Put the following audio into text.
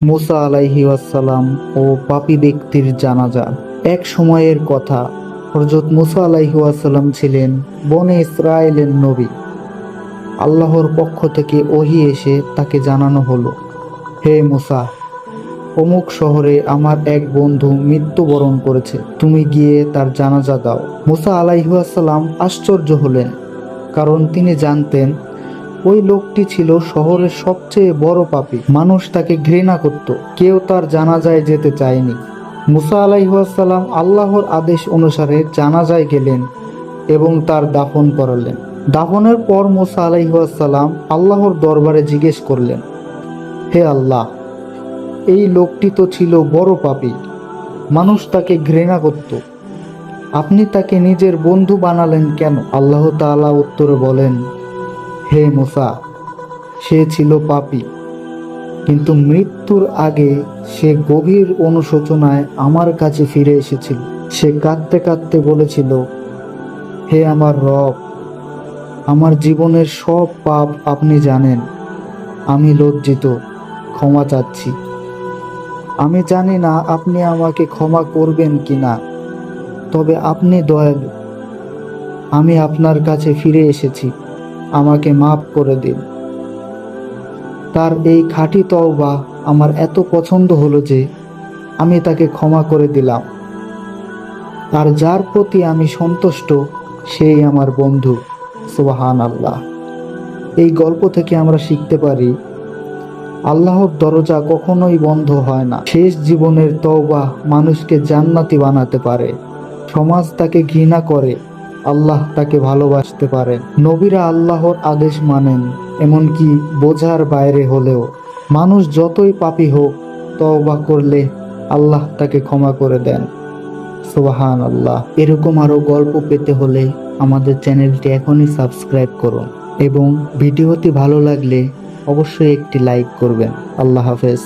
মুসা আলাইহি ওয়াসাল্লাম ও পাপী ব্যক্তির জানাজা। এক সময়ের কথা, হযরত মুসা আলাইহি ওয়াসাল্লাম ছিলেন বনে ইসরায়েলের নবী। আল্লাহর পক্ষ থেকে ওহী এসে তাকে জানানো হলো, হে মুসা, অমুক শহরে আমার এক বন্ধু মৃত্যুবরণ করেছে, তুমি গিয়ে তার জানাজা দাও। মুসা আলাইহি ওয়াসাল্লাম আশ্চর্য হলেন, কারণ তিনি জানতেন ওই লোকটি ছিল শহরের সবচেয়ে বড় পাপী। মানুষ তাকে ঘৃণা করত, কেউ তার জানাজায় যেতে চায়নি। মুসা আলাইহিস সালাম আল্লাহর আদেশ অনুসারে জানাজায় গেলেন এবং তার দাফন করালেন। দাফনের পর মুসা আলাইহিস সালাম আল্লাহর দরবারে জিজ্ঞেস করলেন, হে আল্লাহ, এই লোকটি তো ছিল বড় পাপী, মানুষ তাকে ঘৃণা করত, আপনি তাকে নিজের বন্ধু বানালেন কেন? আল্লাহ তাআলা উত্তরে বলেন, হে মুসা, সে ছিল পাপী, কিন্তু মৃত্যুর আগে সে গভীর অনুশোচনায় আমার কাছে ফিরে এসেছিল। সে কাঁদতে কাঁদতে বলেছিল, হে আমার রব, আমার জীবনের সব পাপ আপনি জানেন, আমি লজ্জিত, ক্ষমা চাচ্ছি। আমি জানি না আপনি আমাকে ক্ষমা করবেন কিনা, তবে আপনি দয়ালু, আমি আপনার কাছে ফিরে এসেছি, আমাকে মাফ করে দিন। তার এই খাঁটি তওবা আমার এত পছন্দ হলো যে আমি তাকে ক্ষমা করে দিলাম। আর যার প্রতি আমি সন্তুষ্ট সেই আমার বন্ধু। সুবহানাল্লাহ। এই গল্প থেকে আমরা শিখতে পারি, আল্লাহর দরজা কখনোই বন্ধ হয় না। শেষ জীবনের তওবা মানুষকে জান্নাতি বানাতে পারে। সমাজ তাকে ঘৃণা করে, আল্লাহ তাকে ভালোবাসতে পারেন। নবীরা আল্লাহর আদেশ মানেন, এমনকি বোঝার বাইরে হলেও। মানুষ যতই পাপী হোক, তওবা করলে আল্লাহ তাকে ক্ষমা করে দেন। সুবহানাল্লাহ। এরকম আরো গল্প পেতে হলে আমাদের চ্যানেলটি এখনই সাবস্ক্রাইব করুন এবং ভিডিওটি ভালো লাগলে অবশ্যই একটি লাইক করবেন। আল্লাহ হাফেজ।